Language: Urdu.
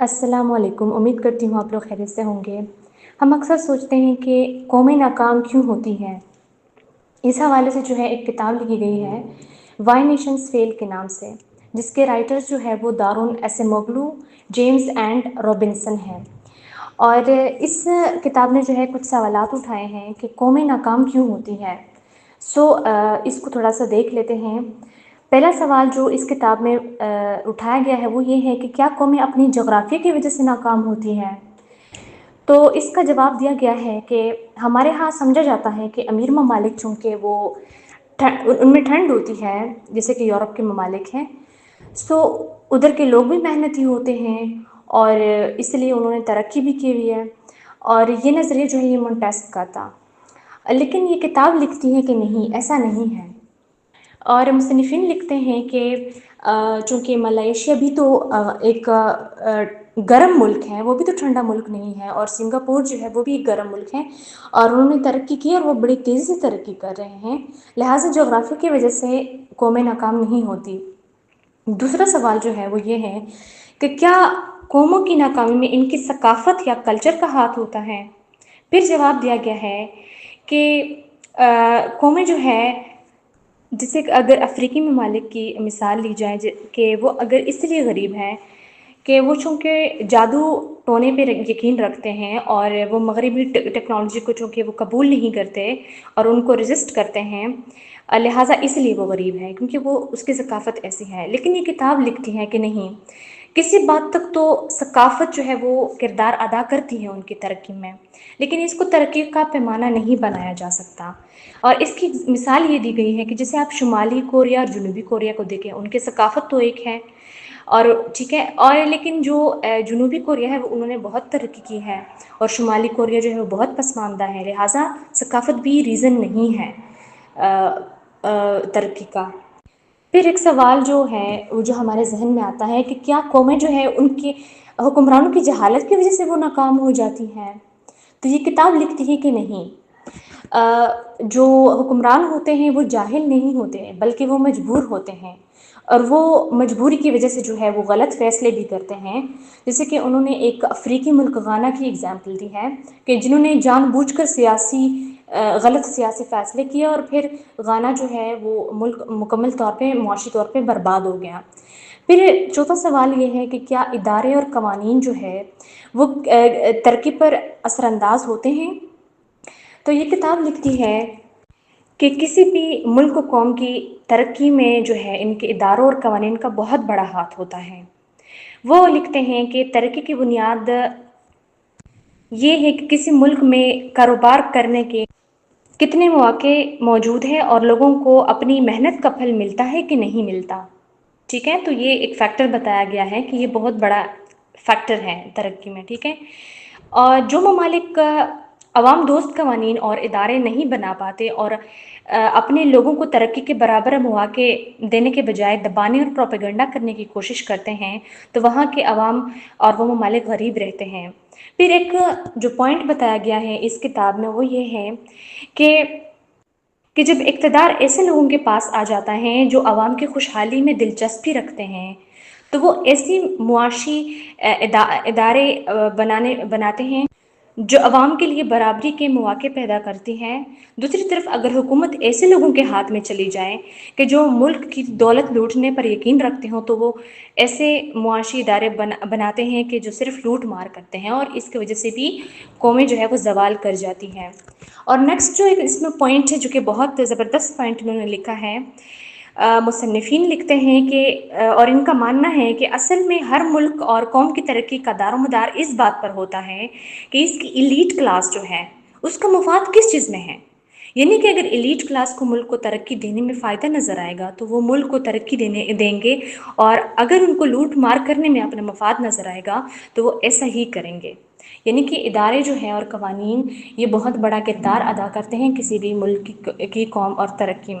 السلام علیکم، امید کرتی ہوں آپ لوگ خیریت سے ہوں گے۔ ہم اکثر سوچتے ہیں کہ قومیں ناکام کیوں ہوتی ہیں۔ اس حوالے سے جو ہے ایک کتاب لکھی گئی ہے وائی نیشنز فیل کے نام سے، جس کے رائٹرز جو ہے وہ دارون ایسیموگلو، جیمز اینڈ رابنسن ہیں۔ اور اس کتاب نے جو ہے کچھ سوالات اٹھائے ہیں کہ قومیں ناکام کیوں ہوتی ہیں۔ اس کو تھوڑا سا دیکھ لیتے ہیں۔ پہلا سوال جو اس کتاب میں اٹھایا گیا ہے وہ یہ ہے کہ کیا قومیں اپنی جغرافیہ کی وجہ سے ناکام ہوتی ہیں؟ تو اس کا جواب دیا گیا ہے کہ ہمارے ہاں سمجھا جاتا ہے کہ امیر ممالک چونکہ وہ ان میں ٹھنڈ ہوتی ہے، جیسے کہ یورپ کے ممالک ہیں، ادھر کے لوگ بھی محنتی ہوتے ہیں اور اس لیے انہوں نے ترقی بھی کی ہوئی ہے، اور یہ نظریہ جو ہے یہ منٹیسک کا تھا۔ لیکن یہ کتاب لکھتی ہے کہ نہیں، ایسا نہیں ہے۔ اور مصنفین لکھتے ہیں کہ چونکہ ملائیشیا بھی تو ایک گرم ملک ہے، وہ بھی تو ٹھنڈا ملک نہیں ہے، اور سنگاپور جو ہے وہ بھی ایک گرم ملک ہے، اور انہوں نے ترقی کی اور وہ بڑی تیزی سے ترقی کر رہے ہیں، لہٰذا جغرافیہ کی وجہ سے قومیں ناکام نہیں ہوتی۔ دوسرا سوال جو ہے وہ یہ ہے کہ کیا قوموں کی ناکامی میں ان کی ثقافت یا کلچر کا ہاتھ ہوتا ہے؟ پھر جواب دیا گیا ہے کہ قومیں جو ہے، جسے اگر افریقی ممالک کی مثال لی جائے کہ وہ اگر اس لیے غریب ہیں کہ وہ چونکہ جادو ٹونے پہ یقین رکھتے ہیں، اور وہ مغربی ٹیکنالوجی کو چونکہ وہ قبول نہیں کرتے اور ان کو ریزسٹ کرتے ہیں، لہٰذا اس لیے وہ غریب ہے، کیونکہ وہ اس کی ثقافت ایسی ہے۔ لیکن یہ کتاب لکھتی ہے کہ نہیں، کسی بات تک تو ثقافت جو ہے وہ کردار ادا کرتی ہے ان کی ترقی میں، لیکن اس کو ترقی کا پیمانہ نہیں بنایا جا سکتا۔ اور اس کی مثال یہ دی گئی ہے کہ جیسے آپ شمالی کوریا اور جنوبی کوریا کو دیکھیں، ان کی ثقافت تو ایک ہے، اور ٹھیک ہے، اور لیکن جو جنوبی کوریا ہے وہ انہوں نے بہت ترقی کی ہے، اور شمالی کوریا جو ہے وہ بہت پسماندہ ہے، لہٰذا ثقافت بھی ریزن نہیں ہے ترقی کا۔ پھر ایک سوال جو ہے وہ جو ہمارے ذہن میں آتا ہے کہ کیا قومیں جو ہے ان کی حکمرانوں کی جہالت کی وجہ سے وہ ناکام ہو جاتی ہیں؟ تو یہ کتاب لکھتی ہے کہ نہیں، جو حکمران ہوتے ہیں وہ جاہل نہیں ہوتے، بلکہ وہ مجبور ہوتے ہیں، اور وہ مجبوری کی وجہ سے جو ہے وہ غلط فیصلے بھی کرتے ہیں۔ جیسے کہ انہوں نے ایک افریقی ملک غانا کی اگزامپل دی ہے کہ جنہوں نے جان بوجھ کر غلط سیاسی فیصلے کیے، اور پھر غانا جو ہے وہ ملک مکمل طور پہ معاشی طور پہ برباد ہو گیا۔ پھر چوتھا سوال یہ ہے کہ کیا ادارے اور قوانین جو ہے وہ ترقی پر اثر انداز ہوتے ہیں؟ تو یہ کتاب لکھتی ہے کہ کسی بھی ملک و قوم کی ترقی میں جو ہے ان کے اداروں اور قوانین کا بہت بڑا ہاتھ ہوتا ہے۔ وہ لکھتے ہیں کہ ترقی کی بنیاد یہ ہے کہ کسی ملک میں کاروبار کرنے کے کتنے مواقع موجود ہیں اور لوگوں کو اپنی محنت کا پھل ملتا ہے کہ نہیں ملتا۔ ٹھیک ہے، تو یہ ایک فیکٹر بتایا گیا ہے کہ یہ بہت بڑا فیکٹر ہے ترقی میں، ٹھیک ہے۔ اور جو ممالک عوام دوست قوانین اور ادارے نہیں بنا پاتے اور اپنے لوگوں کو ترقی کے برابر مواقع دینے کے بجائے دبانے اور پروپیگنڈا کرنے کی کوشش کرتے ہیں، تو وہاں کے عوام اور وہ ممالک غریب رہتے ہیں۔ پھر ایک جو پوائنٹ بتایا گیا ہے اس کتاب میں وہ یہ ہے کہ جب اقتدار ایسے لوگوں کے پاس آ جاتا ہے جو عوام کی خوشحالی میں دلچسپی رکھتے ہیں، تو وہ ایسی معاشی ادارے بناتے ہیں جو عوام کے لیے برابری کے مواقع پیدا کرتی ہیں۔ دوسری طرف اگر حکومت ایسے لوگوں کے ہاتھ میں چلی جائے کہ جو ملک کی دولت لوٹنے پر یقین رکھتے ہوں، تو وہ ایسے معاشی ادارے بناتے ہیں کہ جو صرف لوٹ مار کرتے ہیں، اور اس کی وجہ سے بھی قومیں جو ہے وہ زوال کر جاتی ہیں۔ اور نیکسٹ جو ایک اس میں پوائنٹ ہے جو کہ بہت زبردست پوائنٹ انہوں نے لکھا ہے، مصنفین لکھتے ہیں کہ اور ان کا ماننا ہے کہ اصل میں ہر ملک اور قوم کی ترقی کا دار و مدار اس بات پر ہوتا ہے کہ اس کی ایلیٹ کلاس جو ہے اس کا مفاد کس چیز میں ہے۔ یعنی کہ اگر ایلیٹ کلاس کو ملک کو ترقی دینے میں فائدہ نظر آئے گا تو وہ ملک کو ترقی دیں گے، اور اگر ان کو لوٹ مار کرنے میں اپنا مفاد نظر آئے گا تو وہ ایسا ہی کریں گے۔ یعنی کہ ادارے جو ہیں اور قوانین یہ بہت بڑا کردار ادا کرتے ہیں کسی بھی ملک کی قوم اور ترقی میں۔